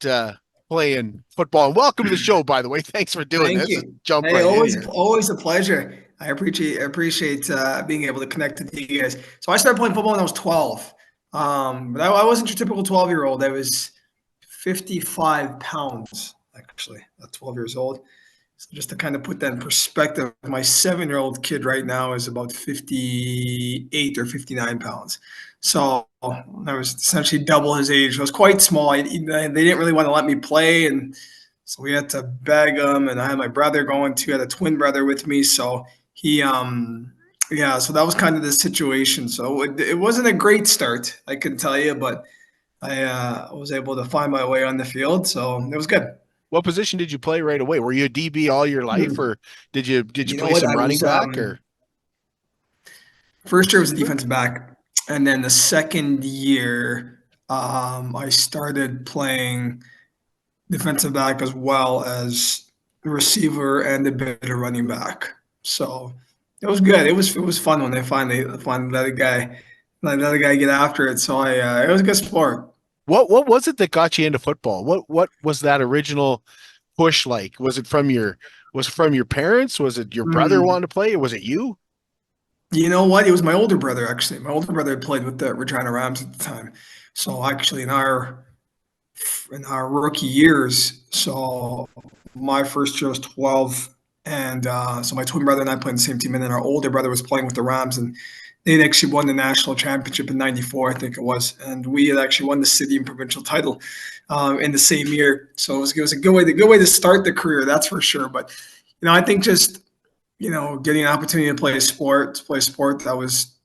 playing football? And welcome to the show, by the way. Thanks for doing Thank this. you. Jump hey, right always, in here. always a pleasure. I appreciate being able to connect with you guys. So I started playing football when I was 12. But I wasn't your typical 12-year-old. I was 55 pounds, actually, at 12 years old. So just to kind of put that in perspective, my 7-year-old kid right now is about 58 or 59 pounds. So I was essentially double his age. I was quite small. They didn't really want to let me play, and so we had to beg him. And I had my brother going too. I had a twin brother with me, so he, so that was kind of the situation. So it wasn't a great start, I can tell you, but I was able to find my way on the field, so it was good. What position did you play right away? Were you a DB all your life, or did you play some running back? Or first year was a defensive back, and then the second year I started playing defensive back as well as receiver and a bit of running back. So it was good. It was fun when they finally let a guy get after it. So it was a good sport. What was it that got you into football? What was that original push like? Was it from your parents? Was it your brother wanting to play, or was it you? You know what? It was my older brother, actually. My older brother played with the Regina Rams at the time. So actually in our rookie years, so my first year was 12, and so my twin brother and I played on the same team, and then our older brother was playing with the Rams, and they'd actually won the national championship in '94, I think it was, and we had actually won the city and provincial title in the same year. So it was a good way to start the career, that's for sure. But I think just getting an opportunity to play a sport that was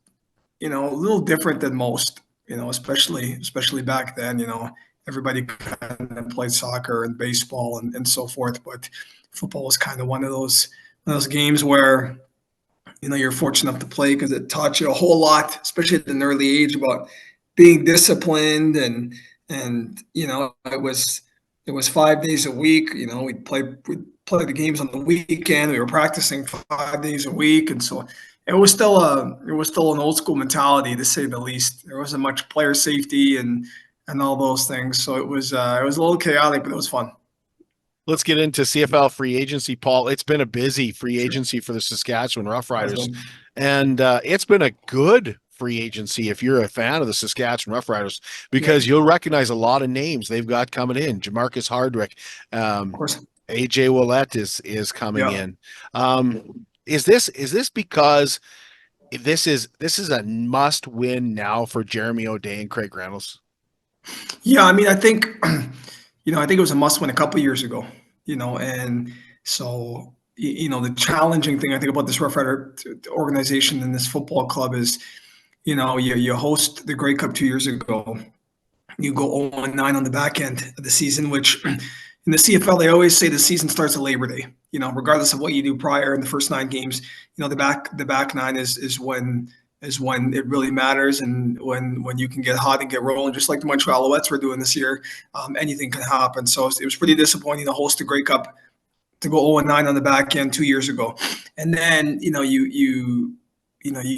a little different than most, especially back then. Everybody kind of played soccer and baseball and so forth, but football was kind of one of those games where you're fortunate enough to play because it taught you a whole lot, especially at an early age, about being disciplined and it was 5 days a week. We'd play the games on the weekend. We were practicing 5 days a week, and so it was still an old school mentality, to say the least. There wasn't much player safety and all those things, so it was a little chaotic, but it was fun. Let's get into CFL free agency, Paul. It's been a busy free agency for the Saskatchewan Roughriders, and it's been a good free agency if you're a fan of the Saskatchewan Roughriders, because you'll recognize a lot of names they've got coming in. Jamarcus Hardwick, of course. AJ Ouellette is coming in. Is this because this is a must win now for Jeremy O'Day and Craig Reynolds? Yeah, I mean, I think, I think it was a must win a couple years ago, and so, the challenging thing I think about this Rough Rider organization and this football club is, you host the Grey Cup 2 years ago. You go 0-9 on the back end of the season, which in the CFL, they always say the season starts at Labor Day. Regardless of what you do prior in the first 9 games, the back nine is when it really matters, and when you can get hot and get rolling, just like the Montreal Alouettes were doing this year. Anything can happen. So it was pretty disappointing to host the Grey Cup to go 0-9 on the back end 2 years ago, and then you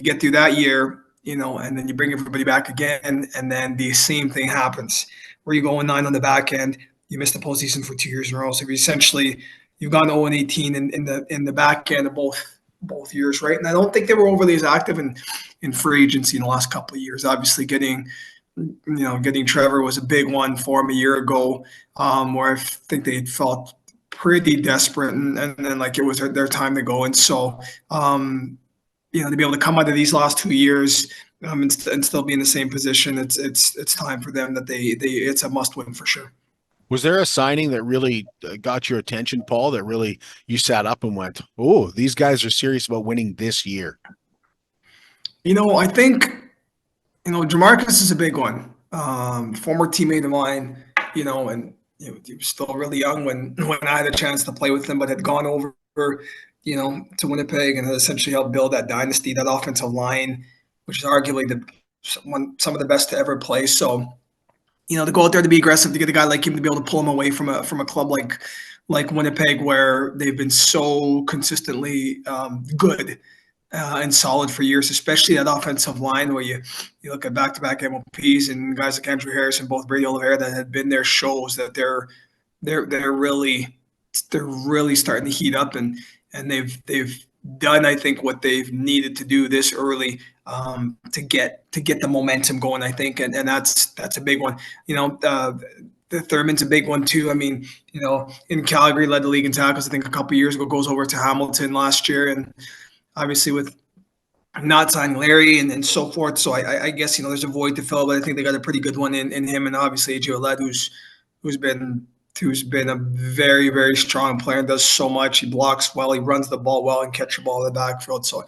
get through that year, and then you bring everybody back again, and then the same thing happens where you go 0-9 on the back end. You missed the postseason for 2 years in a row, so you've gone 0-18 in the back end of both years, right? And I don't think they were overly as active in free agency in the last couple of years. Obviously, getting Trevor was a big one for him a year ago, where I think they felt pretty desperate, and then like it was their time to go. And so, to be able to come out of these last 2 years, and still be in the same position, it's time for them that it's a must win for sure. Was there a signing that really got your attention, Paul, that really you sat up and went, oh, these guys are serious about winning this year? I think, Jamarcus is a big one. Former teammate of mine, and he was still really young when I had a chance to play with him, but had gone over, to Winnipeg and had essentially helped build that dynasty, that offensive line, which is arguably some of the best to ever play. So, to go out there to be aggressive, to get a guy like him to be able to pull him away from a club like Winnipeg, where they've been so consistently good and solid for years, especially that offensive line where you look at back-to-back MOPs and guys like Andrew Harris and both Brady Oliveira that had been there, shows that they're really starting to heat up, and they've done, I think, what they've needed to do this early to get the momentum going, I think, and that's a big one. The Thurman's a big one too. I mean, in Calgary, led the league in tackles, I think, a couple of years ago, goes over to Hamilton last year, and obviously with not signing Larry and so forth. So I guess, there's a void to fill, but I think they got a pretty good one in him, and obviously AJ Oled, who's been a very, very strong player and does so much. He blocks well, he runs the ball well, and catches the ball in the backfield. So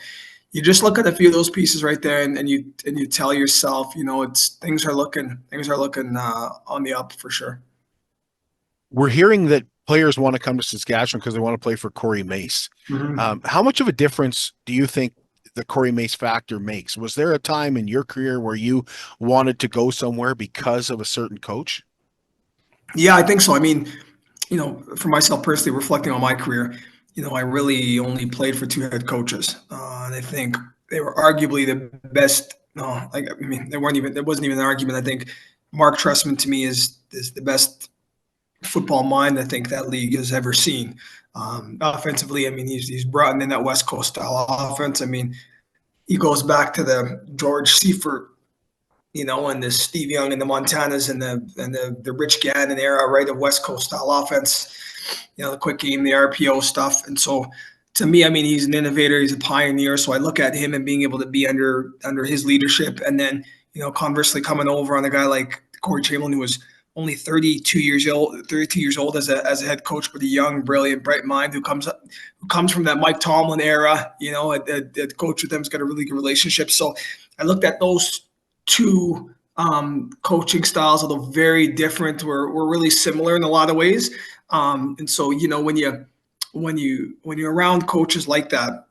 you just look at a few of those pieces right there, and you tell yourself, things are looking on the up for sure. We're hearing that players want to come to Saskatchewan because they want to play for Corey Mace. Mm-hmm. How much of a difference do you think the Corey Mace factor makes? Was there a time in your career where you wanted to go somewhere because of a certain coach? Yeah, I think so. I mean, for myself personally, reflecting on my career, I really only played for 2 head coaches, and I think they were arguably the best. There wasn't even an argument. I think Mark Trestman to me is the best football mind I think that league has ever seen. Offensively, I mean, he's brought in that West Coast style offense. I mean, he goes back to the George Seifert, and the Steve Young and the Montanas and the Rich Gannon era, right, of West Coast style offense. The quick game, the RPO stuff. And so to me, I mean, he's an innovator, he's a pioneer. So I look at him and being able to be under his leadership. And then, conversely coming over on a guy like Corey Chamberlain, who was only 32 years old as a head coach, but a young, brilliant, bright mind who comes from that Mike Tomlin era, that coach with them's got a really good relationship. So I looked at those 2 coaching styles, although very different, were really similar in a lot of ways. And so, when you're around coaches like that,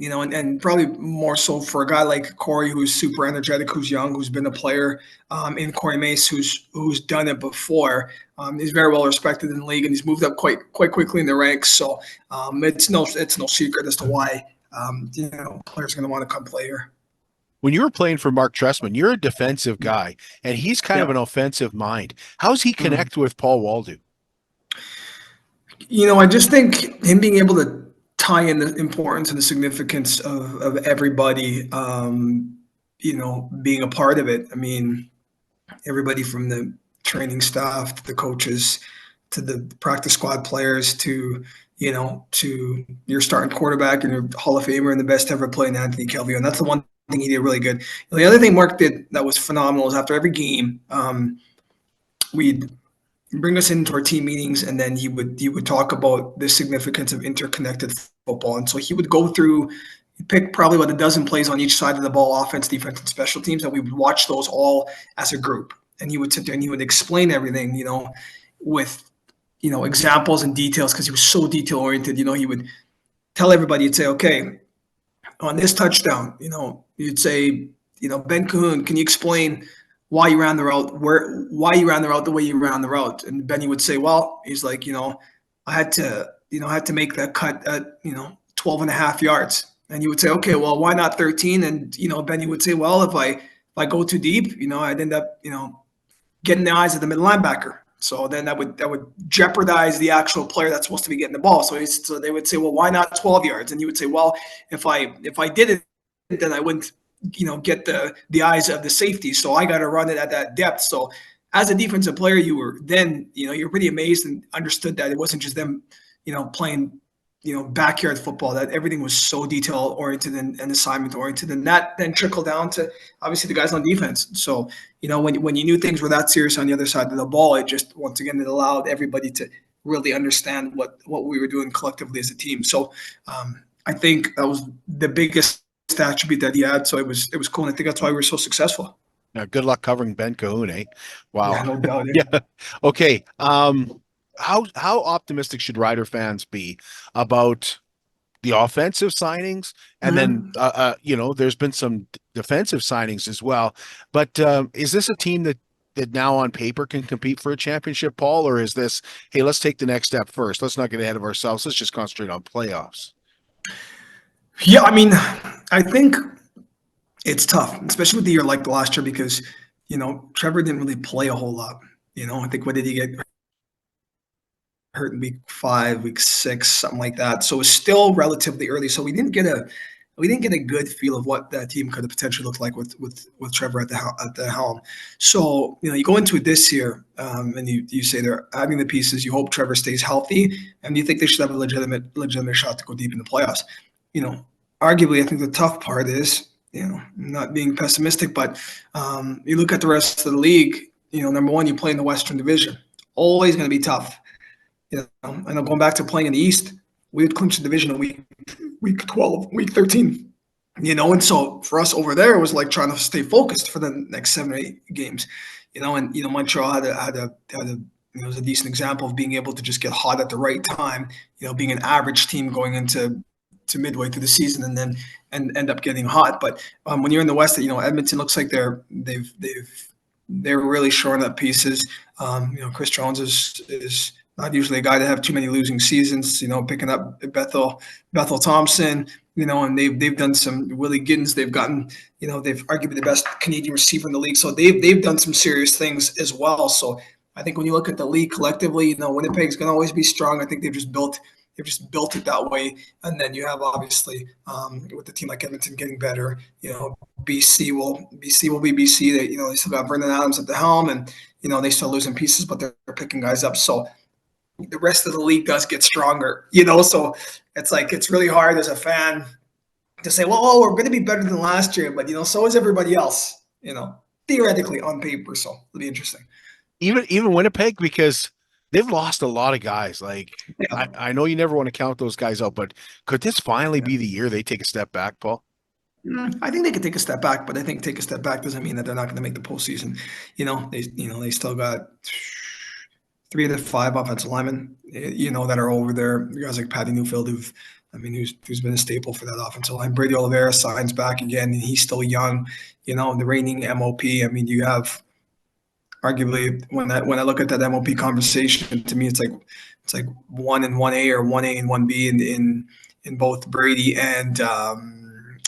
and probably more so for a guy like Corey, who's super energetic, who's young, who's been a player, in Corey Mace, who's done it before. He's very well respected in the league, and he's moved up quite quickly in the ranks. So it's no secret as to why players are going to want to come play here. When you were playing for Mark Trestman, you're a defensive guy, and he's kind of an offensive mind. How's he connect with Paul Waldo? I just think him being able to tie in the importance and the significance of everybody, being a part of it. I mean, everybody from the training staff to the coaches to the practice squad players to, to your starting quarterback and your Hall of Famer and the best ever playing Anthony Calvillo. And that's the one thing he did really good. The other thing Mark did that was phenomenal is after every game, we'd bring us into our team meetings, and then he would talk about the significance of interconnected football. And so he would go through, pick probably about a dozen plays on each side of the ball, offense, defense, and special teams, and we would watch those all as a group. And he would sit there and he would explain everything, with examples and details, because he was so detail oriented. He would tell everybody, he'd say, okay, on this touchdown, you'd say, Ben Cahoon, can you explain why you ran the route, why you ran the route the way you ran the route? And Benny would say, well, he's like, I had to make that cut at, 12 and a half yards. And you would say, okay, well, why not 13? And, Benny would say, well, if I go too deep, I'd end up, getting the eyes of the middle linebacker. So then that would jeopardize the actual player that's supposed to be getting the ball. So they would say, well, why not 12 yards? And you would say, well, if I did it, then I wouldn't, get the eyes of the safety. So I got to run it at that depth. So as a defensive player, you were then, you're pretty amazed and understood that it wasn't just them, playing, backyard football, that everything was so detail oriented and assignment oriented. And that then trickled down to obviously the guys on defense. So, when you knew things were that serious on the other side of the ball, it just, once again, it allowed everybody to really understand what we were doing collectively as a team. So I think that was the biggest attribute that he had. So it was cool. And I think that's why we were so successful. Yeah, good luck covering Ben Cahoon, eh? Wow. Yeah, no doubt. Yeah. Okay. How optimistic should Rider fans be about the offensive signings? And then, there's been some defensive signings as well. But is this a team that now on paper can compete for a championship, Paul? Or is this, hey, let's take the next step first. Let's not get ahead of ourselves. Let's just concentrate on playoffs. Yeah, I mean, I think it's tough, especially with the year like the last year, because, Trevor didn't really play a whole lot. I think, what did he get hurt in week 5, week 6, something like that. So it's still relatively early. So we didn't get a good feel of what that team could have potentially looked like with Trevor at the helm. So you go into it this year, and you say they're adding the pieces. You hope Trevor stays healthy, and you think they should have a legitimate shot to go deep in the playoffs. Arguably, I think the tough part is, not being pessimistic, but you look at the rest of the league. Number one, you play in the Western Division. Always going to be tough. I know, going back to playing in the East, we would clinch the division in week 12, week 13. And so for us over there, it was like trying to stay focused for the next 7 or 8 games. And Montreal had a was a decent example of being able to just get hot at the right time. Being an average team going into midway through the season and then end up getting hot. But when you're in the West, Edmonton looks like they're really shoring up pieces. Chris Jones is not usually a guy to have too many losing seasons, picking up Bethel Thompson, and they've done some Willie Giddens. They've gotten, they've arguably the best Canadian receiver in the league. So they've done some serious things as well. So I think when you look at the league collectively, Winnipeg's going to always be strong. I think they've just built it that way. And then you have, obviously, with a team like Edmonton getting better, BC will be BC. They still got Brendan Adams at the helm, and, they still losing pieces, but they're picking guys up. So the rest of the league does get stronger, so it's like, it's really hard as a fan to say, well, we're going to be better than last year, but so is everybody else, theoretically on paper. So it'll be interesting. Even Winnipeg, because they've lost a lot of guys. Like, yeah. I know you never want to count those guys out, but could this finally be the year they take a step back, Paul? I think they could take a step back, but I think take a step back doesn't mean that they're not going to make the postseason. They still got 3 of the 5 offensive linemen, that are over there. Guys like Patty Newfield, who's been a staple for that offensive line. Brady Oliveira signs back again, and he's still young. The reigning MOP. You have arguably, when I look at that MOP conversation, to me it's like 1 and 1A or 1A and 1B in both Brady and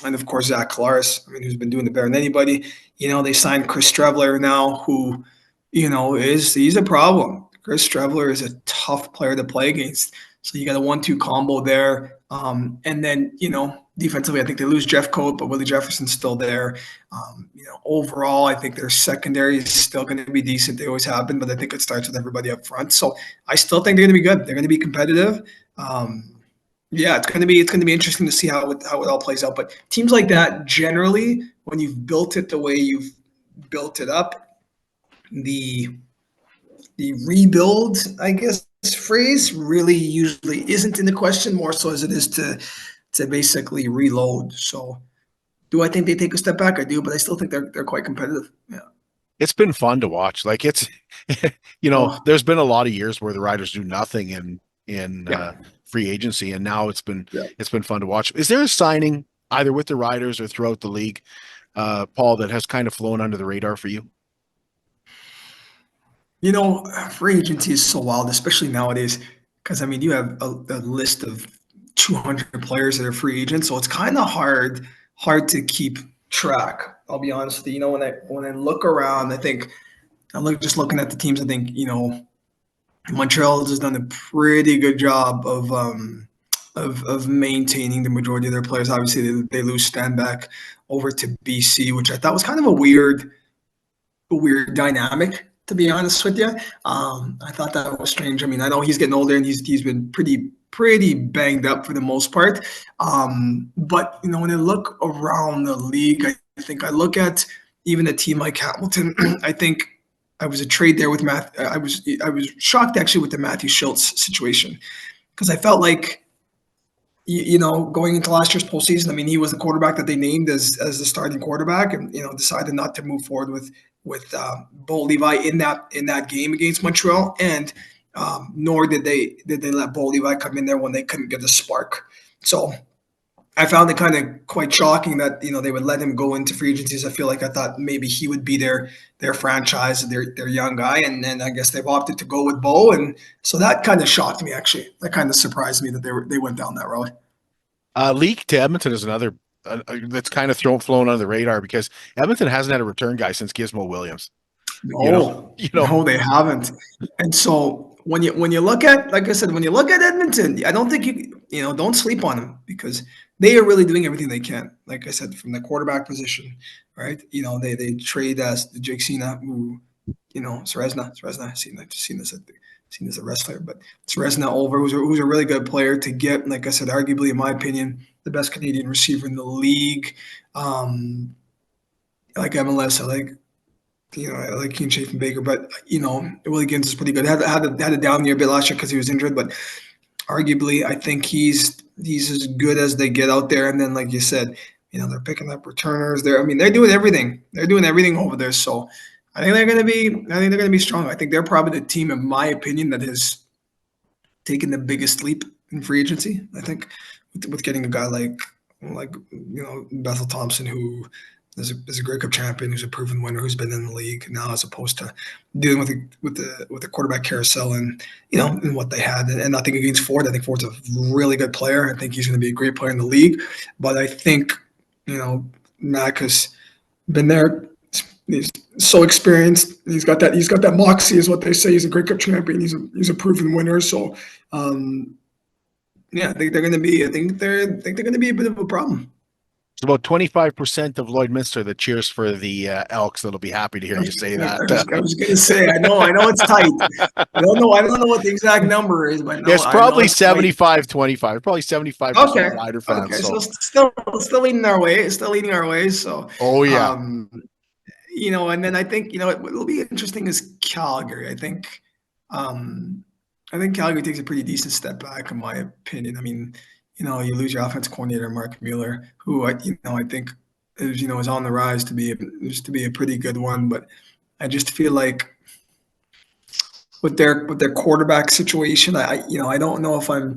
of course Zach Collaros, who's been doing it better than anybody. They signed Chris Streveler now, who he's a problem. Chris Streveler is a tough player to play against. So you got a 1-2 combo there. And then, defensively, I think they lose Jeff Coate, but Willie Jefferson's still there. Overall, I think their secondary is still going to be decent. They always have been, but I think it starts with everybody up front. So I still think they're going to be good. They're going to be competitive. Yeah, it's going to be interesting to see how it all plays out. But teams like that, generally, when you've built it the way you've built it up, the rebuild, I guess, phrase really usually isn't in the question, more so as it is to basically reload. So, do I think they take a step back? I do, but I still think they're quite competitive. Yeah. It's been fun to watch. Like it's, there's been a lot of years where the Riders do nothing in free agency, and now it's been fun to watch. Is there a signing either with the Riders or throughout the league, Paul, that has kind of flown under the radar for you? Free agency is so wild, especially nowadays, because you have a list of 200 players that are free agents, so it's kind of hard to keep track. I'll be honest with you. When I look around, I think just looking at the teams. I think Montreal has done a pretty good job of maintaining the majority of their players. Obviously, they lose Stanback over to BC, which I thought was kind of a weird dynamic, to be honest with you. I thought that was strange. I know he's getting older and he's been pretty banged up for the most part. But when I look around the league, I think I look at even a team like Hamilton. I think I was a trade there with Matt. I was shocked actually with the Matthew Schultz situation, because I felt like going into last year's postseason, he was the quarterback that they named as the starting quarterback, and decided not to move forward with Bo Levi in that game against Montreal, and nor did they let Bo Levi come in there when they couldn't get the spark. So I found it kind of quite shocking that they would let him go into free agencies. I thought maybe he would be their franchise, their young guy, and then I guess they've opted to go with Bo, and so that kind of shocked me actually. That kind of surprised me that they went down that road. Leak to Edmonton is another that's kind of flown under the radar, because Edmonton hasn't had a return guy since Gizmo Williams. No, they haven't. And so when you look at, like I said, when you look at Edmonton, I don't think don't sleep on them, because they are really doing everything they can. Like I said, from the quarterback position, right? They trade Jake Sina, who Srezna. Seen this a wrestler, but Srezna over, who's a really good player to get. Like I said, arguably in my opinion, the best Canadian receiver in the league. I like MLS. I like Keen Chafin Baker, but Willie Gins is pretty good. Had a down year a bit last year because he was injured, but arguably I think he's as good as they get out there. And then, like you said, they're picking up returners. They're doing everything. They're doing everything over there. So I think they're going to be strong. I think they're probably the team, in my opinion, that has taken the biggest leap in free agency. I think with getting a guy like Bethel Thompson, who is a Grey Cup champion, who's a proven winner, who's been in the league now, as opposed to dealing with the quarterback carousel and and what they had. And nothing against Ford. I think Ford's a really good player. I think he's going to be a great player in the league. But I think Mac has been there. He's so experienced. He's got that moxie, is what they say. He's a Grey Cup champion. He's a proven winner. So I think they're going to be. I think they're going to be a bit of a problem. It's about 25% of Lloydminster that cheers for the Elks that'll be happy to hear you say that. I was going to say, I know it's tight. I don't know what the exact number is, but it's probably 75-25. Probably 75% Rider fans. Okay, so still leading our way. Still leading our way. So and then I think what'll be interesting is Calgary. I think Calgary takes a pretty decent step back, in my opinion. You lose your offense coordinator, Mark Mueller, who I think is on the rise to be a pretty good one. But I just feel like with their quarterback situation, I don't know if I'm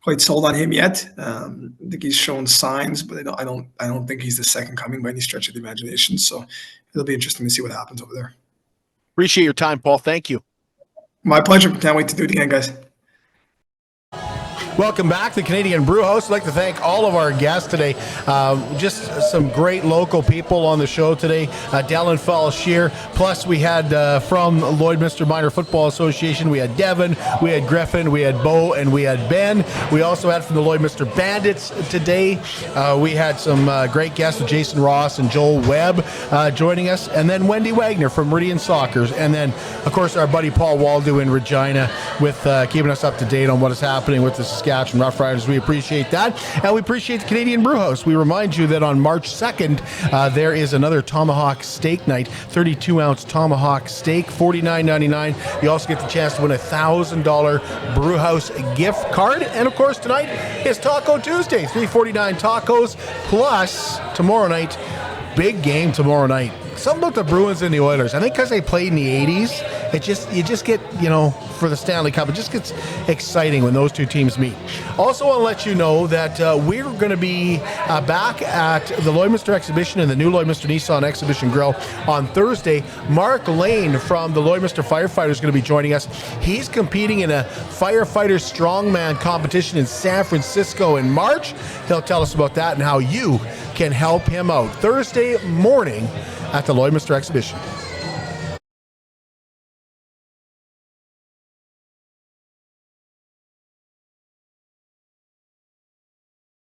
quite sold on him yet. I think he's shown signs, but I don't think he's the second coming by any stretch of the imagination. So it'll be interesting to see what happens over there. Appreciate your time, Paul. Thank you. My pleasure. Can't wait to do it again, guys. Welcome back to the Canadian Brewhouse. I'd like to thank all of our guests today. Just some great local people on the show today. Dylan Falshear. Plus, we had from Lloydminster Minor Football Association, we had Devin, we had Griffin, we had Bo, and we had Ben. We also had from the Lloydminster Bandits today. We had some great guests with Jason Ross and Joel Webb joining us. And then Wendy Wagner from Meridian Soccer. And then, of course, our buddy Paul Waldo in Regina with keeping us up to date on what is happening with the Saskatchewan Roughriders. We appreciate that. And we appreciate the Canadian Brewhouse. We remind you that on March 2nd, there is another Tomahawk Steak Night, 32-ounce Tomahawk Steak, $49.99. You also get the chance to win a $1,000 Brewhouse gift card. And, of course, tonight is Taco Tuesday, $3.49 tacos, plus tomorrow night, big game tomorrow night. Something about the Bruins and the Oilers. I think because they played in the 80s, you just get, for the Stanley Cup, it just gets exciting when those two teams meet. Also want to let you know that we're going to be back at the Lloydminster Exhibition and the new Lloydminster Nissan Exhibition Grill on Thursday. Mark Lane from the Lloydminster Firefighters is going to be joining us. He's competing in a firefighter strongman competition in San Francisco in March. He'll tell us about that and how you can help him out Thursday morning at the Lloydminster Exhibition.